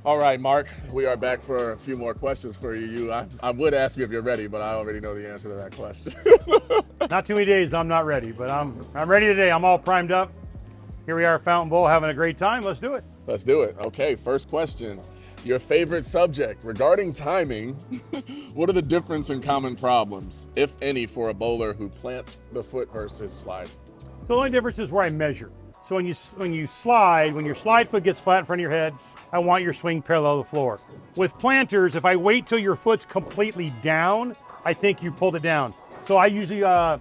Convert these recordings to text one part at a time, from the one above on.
All right, Mark, we are back for a few more questions for you. I would ask you if you're ready, but I already know the answer to that question. Not too many days I'm not ready, but I'm ready today. I'm all primed up. Here we are at Fountain Bowl having a great time. Let's do it. Let's do it. Okay, first question. Your favorite subject regarding timing. What are the difference in common problems, if any, for a bowler who plants the foot versus slide? So the only difference is where I measure. So when you slide, when your slide foot gets flat in front of your head, I want your swing parallel to the floor. With planters, if I wait till your foot's completely down, I think you pulled it down. So I usually I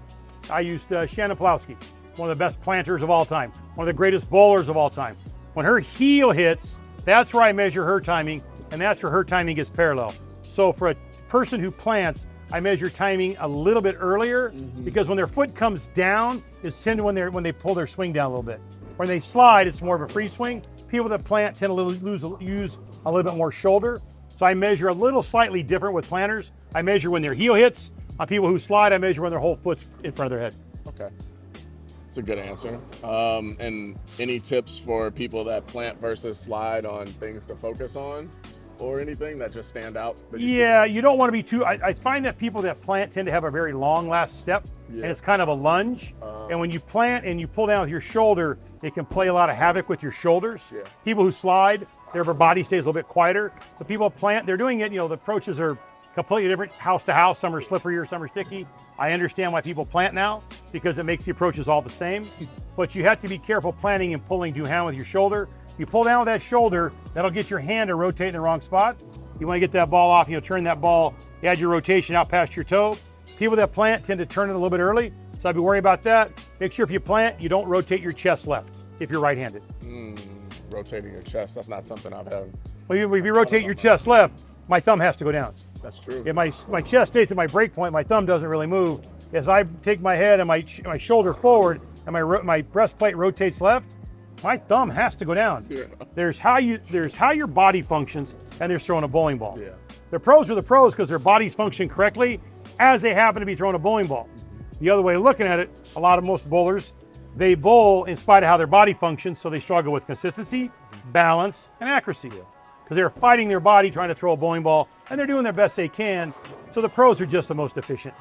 used Shannon Plowski, one of the best planters of all time, one of the greatest bowlers of all time. When her heel hits, that's where I measure her timing, and that's where her timing gets parallel. So for a person who plants, I measure timing a little bit earlier because when their foot comes down, it's tend to when they pull their swing down a little bit. When they slide, it's more of a free swing. People that plant tend to use a little bit more shoulder. So I measure a little slightly different with planters. I measure when their heel hits. On people who slide, I measure when their whole foot's in front of their head. Okay. That's a good answer. And any tips for people that plant versus slide on things to focus on or anything that just stand out? Yeah, you don't want to be too, I find that people that plant tend to have a very long last step, and it's kind of a lunge. And when you plant and you pull down with your shoulder, it can play a lot of havoc with your shoulders. Yeah. People who slide, their body stays a little bit quieter. So people plant, they're doing it, the approaches are completely different house to house. Some are slippery or some are sticky. I understand why people plant now because it makes the approaches all the same. But you have to be careful planting and pulling too hand with your shoulder. If you pull down with that shoulder, that'll get your hand to rotate in the wrong spot. You want to get that ball off, turn that ball, you add your rotation out past your toe. People that plant tend to turn it a little bit early, so I'd be worried about that. Make sure if you plant, you don't rotate your chest left if you're right-handed. Rotating your chest, that's not something I've had. Well, if you rotate your chest left, my thumb has to go down. That's true. If my chest stays at my break point, my thumb doesn't really move. As I take my head and my shoulder forward and my breastplate rotates left, my thumb has to go down. Yeah. There's how your body functions, and there's throwing a bowling ball. Yeah. The pros are the pros because their bodies function correctly as they happen to be throwing a bowling ball. The other way of looking at it, most bowlers, they bowl in spite of how their body functions, so they struggle with consistency, balance, and accuracy. Because they're fighting their body trying to throw a bowling ball, and they're doing their best they can. So the pros are just the most efficient.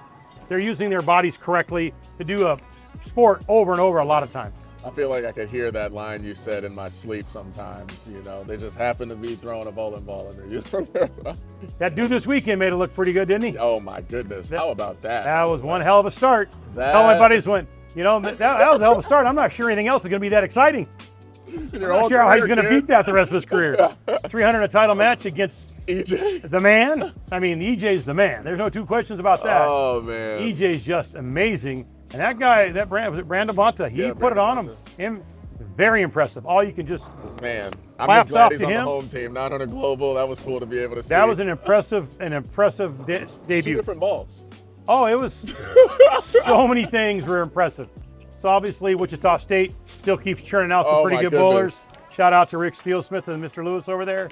They're using their bodies correctly to do a sport over and over a lot of times. I feel like I could hear that line you said in my sleep sometimes. They just happen to be throwing a bowling ball in there. That dude this weekend made it look pretty good, didn't he? Oh my goodness! How about that? That was one hell of a start. All my buddies went, that was a hell of a start. I'm not sure anything else is going to be that exciting. I'm not sure how he's going to beat that the rest of his career. 300 a title match against EJ. The man. I mean, EJ's the man. There's no two questions about that. Oh man. EJ's just amazing. And that guy, was it Brandon Bonta? He put it on him. Very impressive. All you can just I'm claps just glad off he's to on the him. home team, not on a global. That was cool to be able to see. That was an impressive debut. 2 different balls. Oh, it was so many things were impressive. So obviously Wichita State still keeps churning out some pretty good bowlers. Shout out to Rick Steelsmith and Mr. Lewis over there.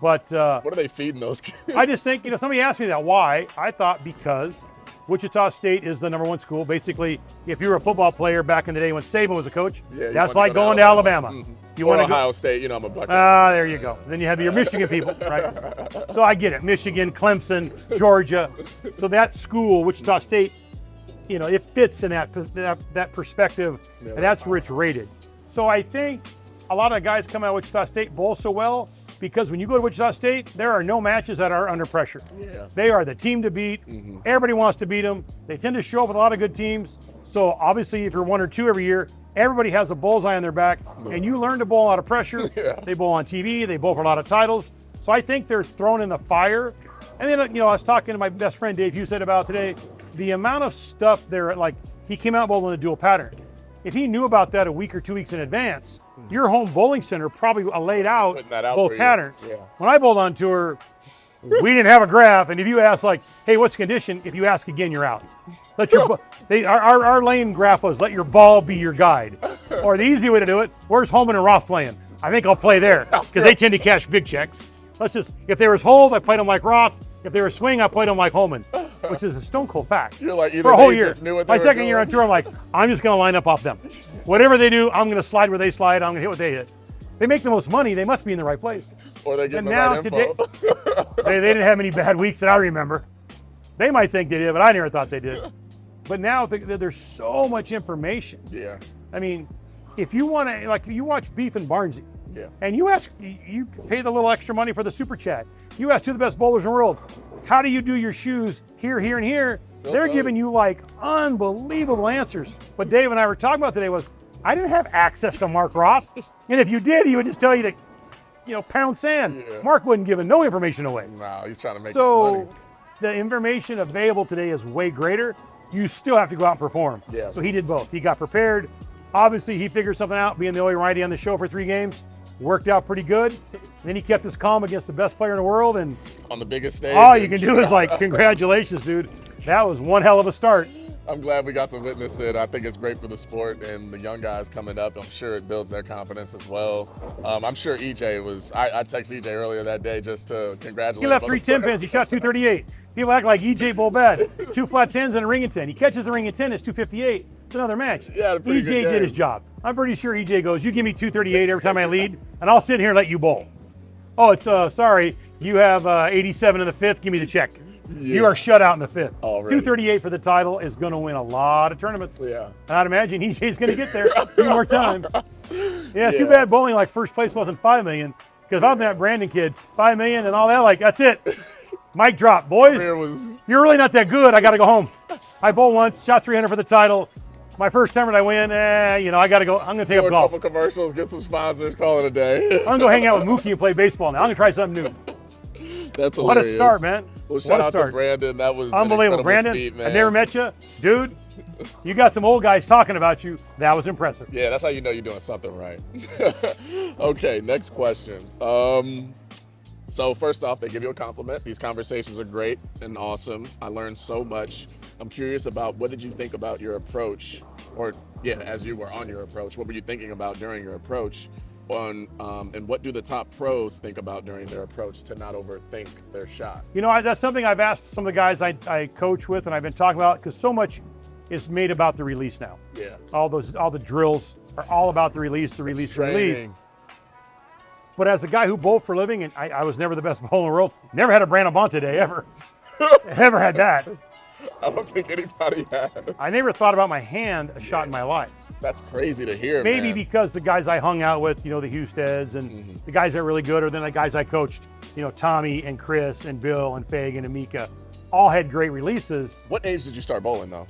But what are they feeding those kids? I just think, somebody asked me that. Why? I thought because Wichita State is the #1 school. Basically, if you were a football player back in the day when Saban was a coach, that's like going to Alabama. You or want to Ohio State, I'm a Buckeye. There you go. Then you have your Michigan people, right? So I get it. Michigan, Clemson, Georgia. So that school, Wichita State, it fits in that perspective, and that's where it's rated. So I think a lot of guys come out of Wichita State bowl so well because when you go to Wichita State, there are no matches that are under pressure. Yeah. They are the team to beat. Everybody wants to beat them. They tend to show up with a lot of good teams. So obviously, if you're 1 or 2 every year, everybody has a bullseye on their back, and you learn to bowl out of pressure. Yeah. They bowl on TV. They bowl for a lot of titles. So I think they're thrown in the fire. And then, I was talking to my best friend Dave Hughes about today, the amount of stuff there, like he came out bowling a dual pattern. If he knew about that a week or 2 weeks in advance, your home bowling center probably laid out both patterns. Yeah. When I bowled on tour, we didn't have a graph, and if you ask hey, what's the condition? If you ask again, you're out. Our lane graph was let your ball be your guide. Or the easy way to do it, where's Holman and Roth playing? I think I'll play there because they tend to cash big checks. If there was hold, I played them like Roth. If they were swing, I played them like Holman, which is a stone cold fact. You're like, for a whole year. Just knew what My they second were year on tour, I'm like, I'm just going to line up off them. Whatever they do, I'm going to slide where they slide. I'm going to hit what they hit. They make the most money. They must be in the right place. Or they're getting And the now right info. they didn't have any bad weeks that I remember. They might think they did, but I never thought they did. But now there's so much information. Yeah. I mean, if you want to, like, you watch Beef and Barnsey, Yeah. and you pay the little extra money for the super chat. You ask two of the best bowlers in the world, how do you do your shoes here, here, and here? They're giving you like unbelievable answers. What Dave and I were talking about today was, I didn't have access to Mark Roth, and if you did, he would just tell you to, pound sand. Yeah. Mark wasn't giving no information away. No, he's trying to make money. So the information available today is way greater. You still have to go out and perform. Yeah. So he did both. He got prepared. Obviously, he figured something out, being the only righty on the show for 3 games. Worked out pretty good. And then he kept his calm against the best player in the world. And on the biggest stage. all you can do is like, congratulations, dude. That was one hell of a start. I'm glad we got to witness it. I think it's great for the sport and the young guys coming up. I'm sure it builds their confidence as well. I'm sure EJ was, I texted EJ earlier that day just to congratulate He left him. 3 10 pins. He shot 238. People act like EJ bowl bad. 2 flat 10s and a ring and 10. He catches the ring and 10, it's 258. It's another match. Yeah, a pretty EJ good did game. his job. I'm pretty sure EJ goes, you give me 238 every time I lead, and I'll sit here and let you bowl. Oh, it's sorry, you have 87 in the 5th. Give me the check. Yeah. You are shut out in the 5th. Already. 238 for the title is going to win a lot of tournaments. Yeah. And I'd imagine EJ's going to get there a few more times. Yeah, it's too Yeah. bad bowling like first place wasn't $5 million. Because if I'm that Brandon kid, $5 million and all that, like, that's it. Mic drop, boys. Career was, You're really not that good. I got to go home. I bowled once, shot 300 for the title. My first tournament I win, I got to go. I'm going to take do up a golf. couple commercials, get some sponsors, call it a day. I'm going to go hang out with Mookie and play baseball now. I'm going to try something new. That's What a hilarious. start, man. Well, shout What a out start. to Brandon. That was Unbelievable. An Brandon, feat, man. I never met you. Dude, you got some old guys talking about you. That was impressive. Yeah, that's how you know you're doing something right. Okay, next question. So first off, they give you a compliment. These conversations are great and awesome. I learned so much. I'm curious about what did you think about your approach, or as you were on your approach, what were you thinking about during your approach? And what do the top pros think about during their approach to not overthink their shot? That's something I've asked some of the guys I coach with, and I've been talking about, because so much is made about the release now. Yeah. All the drills are all about the release, the release, the release. Training. But as a guy who bowled for a living, and I was never the best bowler in the world, never had a Brandon Bonta day ever. Never had that. I don't think anybody has. I never thought about my hand a shot in my life. That's crazy to hear, Maybe man. because the guys I hung out with, the Husteds and the guys that are really good, or then the guys I coached, Tommy and Chris and Bill and Fagan and Mika, all had great releases. What age did you start bowling, though?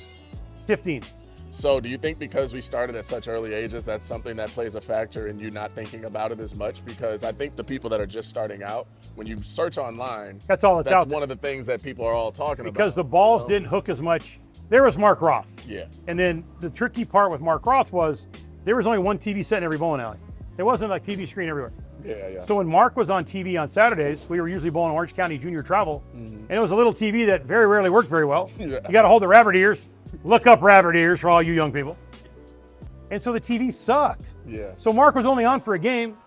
15. So do you think because we started at such early ages, that's something that plays a factor in you not thinking about it as much? Because I think the people that are just starting out, when you search online, That's all that's out that's there. one of the things that people are all talking about. Because the balls didn't hook as much. There was Mark Roth. Yeah. And then the tricky part with Mark Roth was there was only one TV set in every bowling alley. There wasn't a TV screen everywhere. Yeah. So when Mark was on TV on Saturdays, we were usually bowling Orange County Junior Travel, and it was a little TV that very rarely worked very well. Yeah. You got to hold the rabbit ears. Look up rabbit ears for all you young people. And so the TV sucked. Yeah. So Mark was only on for a game,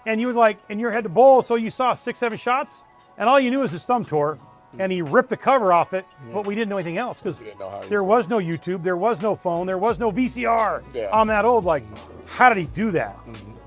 and you had to bowl, so you saw 6, 7 shots, and all you knew was his thumb tore, and he ripped the cover off it, but we didn't know anything else because We didn't know how he- there was no YouTube, there was no phone, there was no VCR. Yeah. I'm that old. Like, how did he do that?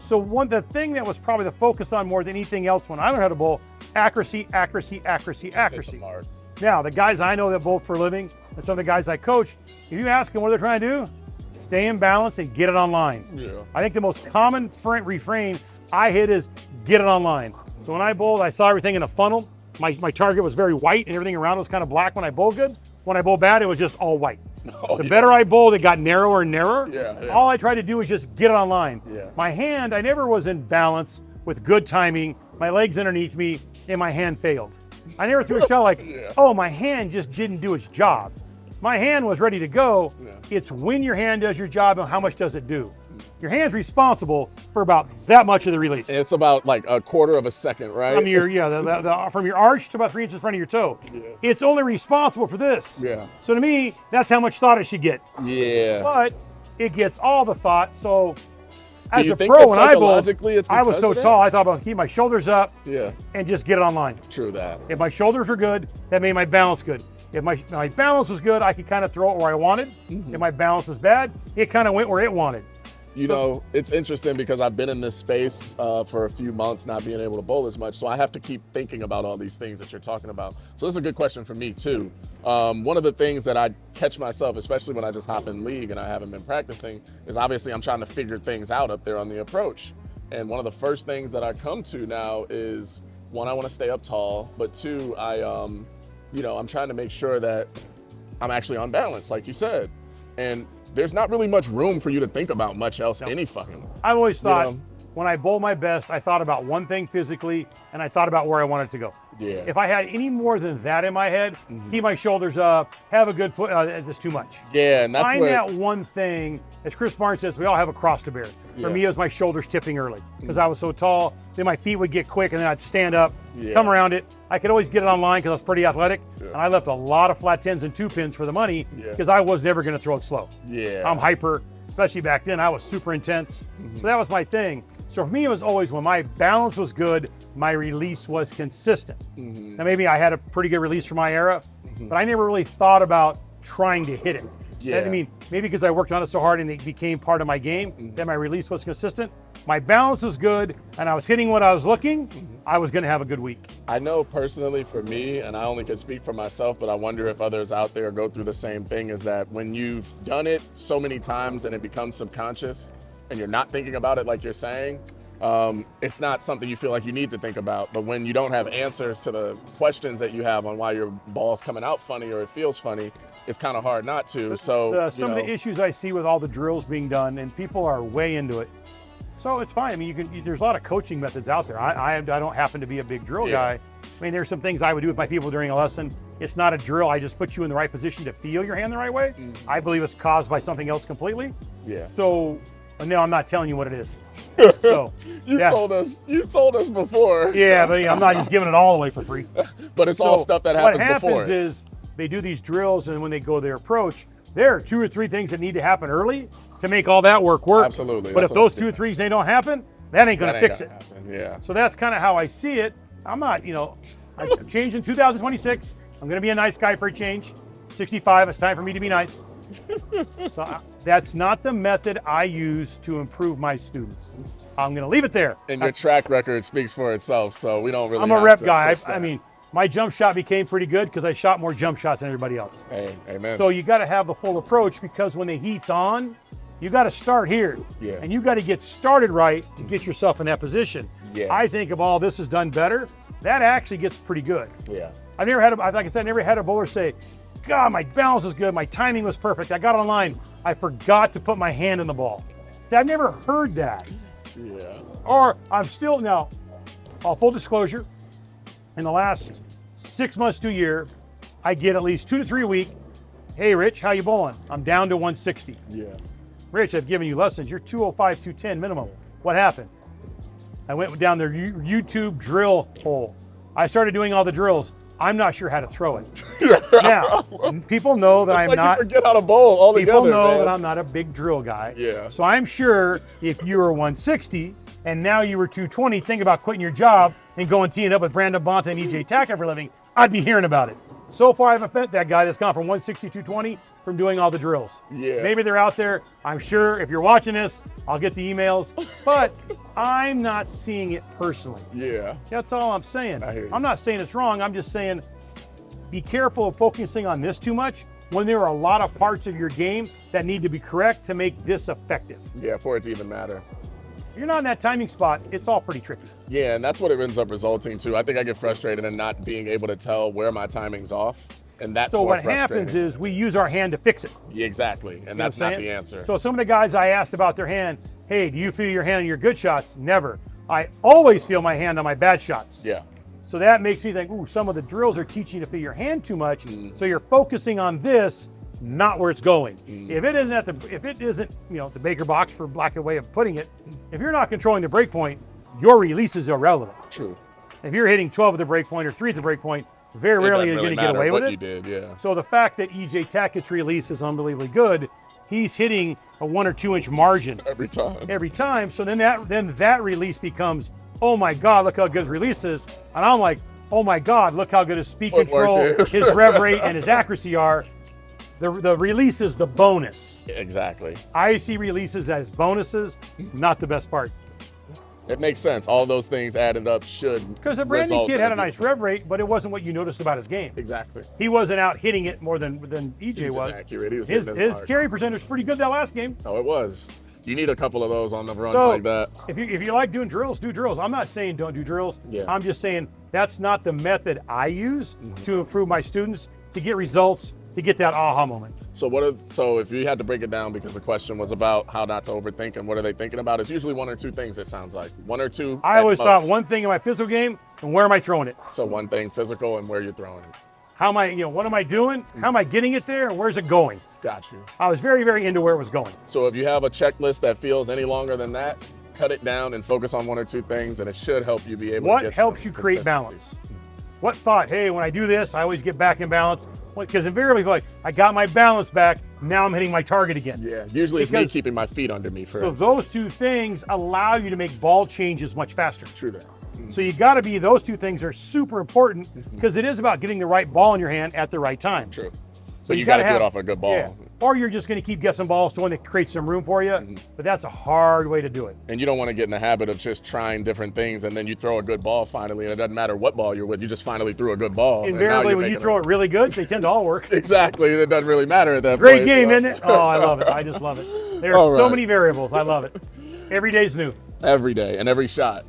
So the thing that was probably the focus on more than anything else when I learned how to bowl, accuracy, accuracy, accuracy, Just hit the accuracy. mark. Now, the guys I know that bowl for a living, and some of the guys I coach, if you ask them what they're trying to do, stay in balance and get it online. Yeah. I think the most common refrain I hit is get it online. So when I bowled, I saw everything in a funnel. My target was very white and everything around was kind of black when I bowled good. When I bowled bad, it was just all white. The better I bowled, it got narrower and narrower. Yeah. All I tried to do was just get it online. Yeah. My hand, I never was in balance with good timing. My legs underneath me and my hand failed. I never threw a shot like, Yeah. oh, my hand just didn't do its job. My hand was ready to go. Yeah. It's when your hand does your job and how much does it do. Your hand's responsible for about that much of the release. It's about like a quarter of a second, right? From from your arch to about 3 inches in front of your toe. Yeah. It's only responsible for this. Yeah. So to me, that's how much thought it should get. Yeah. But it gets all the thought. So as you a think pro, that when I bowled, psychologically it's I was because so of that? tall, I thought about keep my shoulders up Yeah. and just get it online. True that. If my shoulders were good, that made my balance good. If my balance was good, I could kind of throw it where I wanted. If my balance was bad, it kind of went where it wanted. You know, it's interesting because I've been in this space for a few months, not being able to bowl as much. So I have to keep thinking about all these things that you're talking about. So this is a good question for me too. One of the things that I catch myself, especially when I just hop in league and I haven't been practicing, is obviously I'm trying to figure things out up there on the approach. And one of the first things that I come to now is, one, I want to stay up tall, but two, I'm trying to make sure that I'm actually on balance, like you said. And there's not really much room for you to think about much else any fucking way. I've always thought, when I bowl my best, I thought about one thing physically, and I thought about where I wanted to go. Yeah. If I had any more than that in my head, keep my shoulders up, have a good foot, it's too much. Yeah, and that's Find that one thing, as Chris Barnes says, we all have a cross to bear. For me, it was my shoulders tipping early because I was so tall. Then my feet would get quick, and then I'd stand up, come around it. I could always get it online because I was pretty athletic, and I left a lot of flat 10s and 2 pins for the money because I was never going to throw it slow. Yeah. I'm hyper, especially back then. I was super intense. So that was my thing. So for me, it was always when my balance was good, my release was consistent. Now, maybe I had a pretty good release for my era, but I never really thought about trying to hit it. Yeah. I mean, maybe because I worked on it so hard and it became part of my game, that my release was consistent. My balance was good, and I was hitting what I was looking, I was going to have a good week. I know personally for me, and I only can speak for myself, but I wonder if others out there go through the same thing, is that when you've done it so many times and it becomes subconscious, and you're not thinking about it like you're saying, it's not something you feel like you need to think about. But when you don't have answers to the questions that you have on why your ball's coming out funny or it feels funny, it's kind of hard not to. So some of the issues I see with all the drills being done, and people are way into it, so it's fine. I mean, there's a lot of coaching methods out there. I don't happen to be a big drill guy. I mean, there's some things I would do with my people during a lesson. It's not a drill. I just put you in the right position to feel your hand the right way. I believe it's caused by something else completely. Yeah. So, no, I'm not telling you what it is. So you told us before. Yeah, but I'm not just giving it all away for free. But it's all stuff that happens before. What happens is they do these drills, and when they go their approach, there are 2 or 3 things that need to happen early to make all that work. Absolutely. But if those 2 or 3 things they don't happen, that ain't going to fix it. Yeah. So that's kind of how I see it. I'm not, I'm changing 2026. I'm going to be a nice guy for a change. 65, it's time for me to be nice. So that's not the method I use to improve my students. I'm going to leave it there. And your track record speaks for itself, so we don't really I'm a rep guy. I mean, my jump shot became pretty good because I shot more jump shots than everybody else. Hey, amen. So you got to have the full approach, because when the heat's on, you got to start here. Yeah. And you got to get started right to get yourself in that position. Yeah. I think if all this is done better, that actually gets pretty good. Yeah. I've never had, like I said, never had a bowler say, God, my balance was good, my timing was perfect, I got online, I forgot to put my hand in the ball. See, I've never heard that. Yeah. Or I'm still, now, all full disclosure, in the last 6 months to a year, I get at least 2 to 3 a week. Hey, Rich, how you bowling? I'm down to 160. Yeah. Rich, I've given you lessons. You're 205, 210 minimum. What happened? I went down their YouTube drill hole. I started doing all the drills. I'm not sure how to throw it. Now, people know that I'm not. You forget how to bowl altogether. People know that I'm not a big drill guy. Yeah. So I'm sure if you were 160 and now you were 220, think about quitting your job and going teeing up with Brandon Bonta and EJ Tackett for a living, I'd be hearing about it. So far, I haven't met that guy that's gone from 160 to 220 from doing all the drills. Yeah. Maybe they're out there. I'm sure if you're watching this, I'll get the emails. But I'm not seeing it personally. Yeah. That's all I'm saying. I hear you. I'm not saying it's wrong. I'm just saying be careful of focusing on this too much when there are a lot of parts of your game that need to be correct to make this effective. Yeah, for it to even matter. If you're not in that timing spot, it's all pretty tricky. Yeah, and that's what it ends up resulting to. I think I get frustrated in not being able to tell where my timing's off. And that's so more what frustrating. happens is we use our hand to fix it. Yeah, exactly, and that's not the answer. So some of the guys I asked about their hand, hey, do you feel your hand on your good shots? Never. I always feel my hand on my bad shots. Yeah. So that makes me think, ooh, some of the drills are teaching you to feel your hand too much. So you're focusing on this, not where it's going. If it isn't the Baker box, for lack of a way of putting it, if you're not controlling the break point, your release is irrelevant. True. If you're hitting 12 at the break point or 3 at the break point, very rarely you're going to get away with it. You did, yeah. So the fact that EJ Tackett's release is unbelievably good, he's hitting a 1 or 2 inch margin every time. So then that release becomes, oh my God, look how good his release is. And I'm like, oh my God, look how good his speed control, his rev rate, and his accuracy are. The release is the bonus. Exactly. I see releases as bonuses, not the best part. It makes sense. All those things added up should. Because the Brandon kid had a nice rev rate, but it wasn't what you noticed about his game. Exactly. He wasn't out hitting it more than EJ was. Accurate. He was his carry percentage was pretty good that last game. Oh, it was. You need a couple of those on the run So, like that. If you like doing drills, do drills. I'm not saying don't do drills. Yeah. I'm just saying that's not the method I use to improve my students, to get results, to get that aha moment. So if you had to break it down, because the question was about how not to overthink and what are they thinking about, it's usually one or two things, it sounds like. One or two. I always thought one thing in my physical game, and where am I throwing it? So one thing physical and where you're throwing it. How am I, what am I doing? How am I getting it there? And where's it going? Got you. I was very, very into where it was going. So if you have a checklist that feels any longer than that, cut it down and focus on one or two things, and it should help you be able to get What helps you create balance? What thought, hey, when I do this, I always get back in balance? Because invariably, like, I got my balance back, now I'm hitting my target again. Yeah, usually it's me keeping my feet under me first. So those two things allow you to make ball changes much faster. True that. So you got to be, those two things are super important because it is about getting the right ball in your hand at the right time. True. So you got to do it off a good ball. Yeah. Or you're just going to keep guessing balls to one that creates some room for you, but that's a hard way to do it. And you don't want to get in the habit of just trying different things and then you throw a good ball finally, and it doesn't matter what ball you're with, you just finally threw a good ball. Invariably, when you throw it really good, they tend to all work. Exactly. It doesn't really matter at that point. Great game, isn't it? Oh, I love it. I just love it. There are so many variables. I love it. Every day's new. Every day and every shot.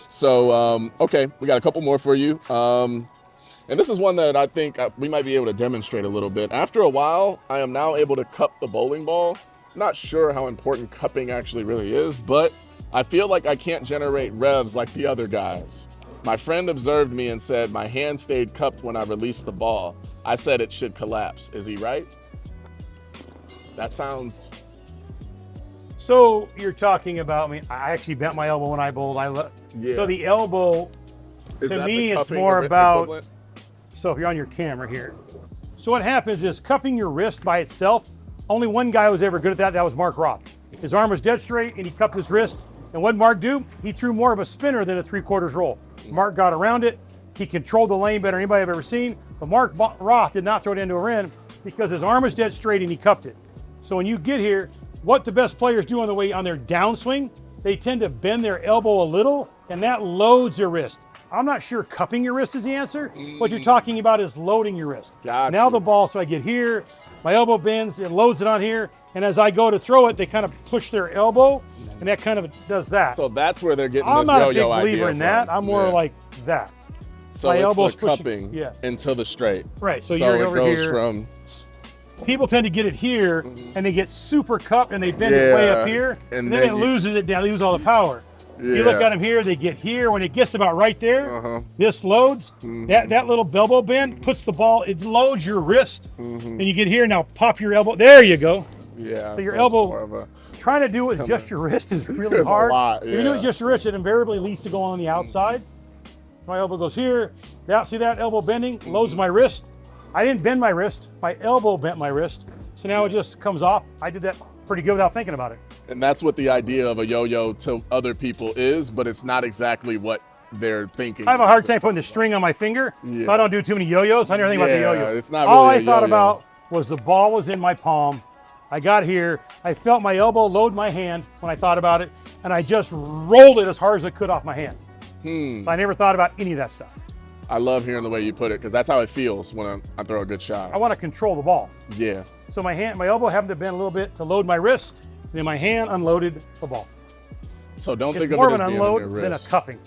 So, okay, we got a couple more for you. And this is one that I think we might be able to demonstrate a little bit. After a while, I am now able to cup the bowling ball. Not sure how important cupping actually really is, but I feel like I can't generate revs like the other guys. My friend observed me and said my hand stayed cupped when I released the ball. I said it should collapse. Is he right? That sounds... So you're talking about me. I actually bent my elbow when I bowled. So the elbow, to me, it's more about... Equivalent? So if you're on your camera here. So what happens is cupping your wrist by itself, only one guy was ever good at that. That was Mark Roth. His arm was dead straight and he cupped his wrist. And what did Mark do? He threw more of a spinner than a 3/4 roll. Mark got around it. He controlled the lane better than anybody I've ever seen. But Mark Roth did not throw it into a rim because his arm was dead straight and he cupped it. So when you get here, what the best players do on their downswing, they tend to bend their elbow a little and that loads their wrist. I'm not sure cupping your wrist is the answer. What you're talking about is loading your wrist. Gotcha. Now the ball, so I get here, my elbow bends, it loads it on here, and as I go to throw it, they kind of push their elbow, and that kind of does that. So that's where they're getting this yo-yo idea. I'm not a big believer in that. From. I'm more like that. So my it's elbow's the cupping into the straight. Right, so you're over here. So it goes from... People tend to get it here, and they get super cupped, and they bend it way up here, and then it loses it down, they lose all the power. You look at them here, they get here. When it gets about right there, this loads. That little elbow bend puts the ball, it loads your wrist. And you get here, now pop your elbow. There you go. Yeah. So your elbow, trying to do it with just your wrist is really hard. A lot, If you do it just your wrist, it invariably leads to go on the outside. My elbow goes here. See that elbow bending? Loads my wrist. I didn't bend my wrist. My elbow bent my wrist. So now it just comes off. I did that pretty good without thinking about it. And that's what the idea of a yo-yo to other people is, but it's not exactly what they're thinking. I have a hard time putting the string on my finger, so I don't do too many yo-yos. I never think about the yo-yo. It's not really all I thought about was the ball was in my palm. I got here, I felt my elbow load my hand when I thought about it, and I just rolled it as hard as I could off my hand. So I never thought about any of that stuff. I love hearing the way you put it, because that's how it feels when I throw a good shot. I want to control the ball. Yeah. So my elbow happened to bend a little bit to load my wrist, and then my hand unloaded the ball. So don't think it's of more it of as an being unload in your than a wrist. cupping.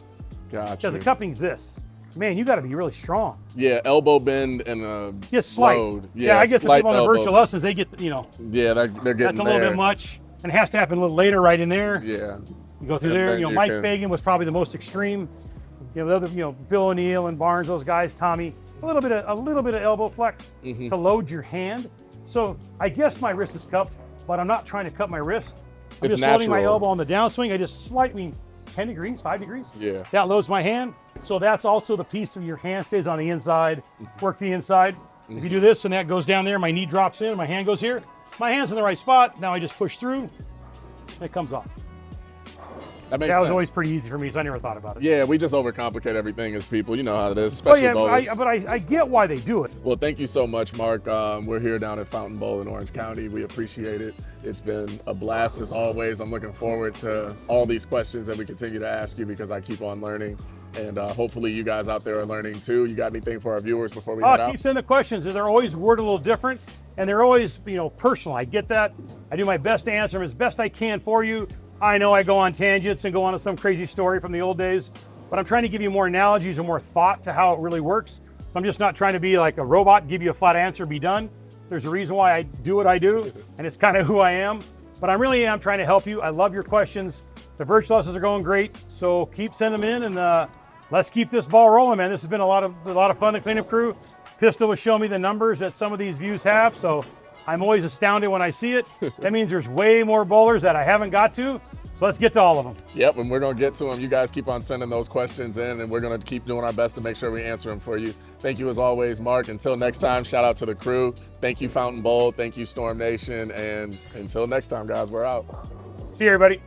Gotcha. Because the cupping's this. Man, you got to be really strong. Yeah, elbow bend and a slight. load. Yeah, I guess the people on the virtual lessons, they get, Yeah, they're getting that's a little bit much, and it has to happen a little later right in there. Yeah. You go through there. Mike Fagan was probably the most extreme. The other, Bill O'Neill and Barnes, those guys, Tommy, a little bit of elbow flex to load your hand. So I guess my wrist is cupped, but I'm not trying to cup my wrist. I'm just loading my elbow on the downswing. I just slightly 10 degrees, 5 degrees. Yeah. That loads my hand. So that's also the piece of your hand stays on the inside, work the inside. If you do this and that goes down there, my knee drops in, my hand goes here. My hand's in the right spot. Now I just push through and it comes off. That makes That was sense. always pretty easy for me, so I never thought about it. Yeah, we just overcomplicate everything as people. You know how it is, But especially bowlers. I get why they do it. Well, thank you so much, Mark. We're here down at Fountain Bowl in Orange County. We appreciate it. It's been a blast as always. I'm looking forward to all these questions that we continue to ask you because I keep on learning. And hopefully you guys out there are learning too. You got anything for our viewers before we head out? Keep sending the questions. They're always worded a little different, and they're always, personal. I get that. I do my best to answer them as best I can for you. I know I go on tangents and go on to some crazy story from the old days, but I'm trying to give you more analogies and more thought to how it really works. So I'm just not trying to be like a robot, give you a flat answer, be done. There's a reason why I do what I do, and it's kind of who I am. But I really am trying to help you. I love your questions. The virtual lessons are going great, so keep sending them in, and let's keep this ball rolling, man. This has been a lot of fun. The cleanup crew. Pistol was showing me the numbers that some of these views have, so I'm always astounded when I see it. That means there's way more bowlers that I haven't got to, so let's get to all of them. Yep, and we're going to get to them. You guys keep on sending those questions in, and we're going to keep doing our best to make sure we answer them for you. Thank you as always, Mark. Until next time, shout out to the crew. Thank you, Fountain Bowl. Thank you, Storm Nation. And until next time, guys, we're out. See you, everybody.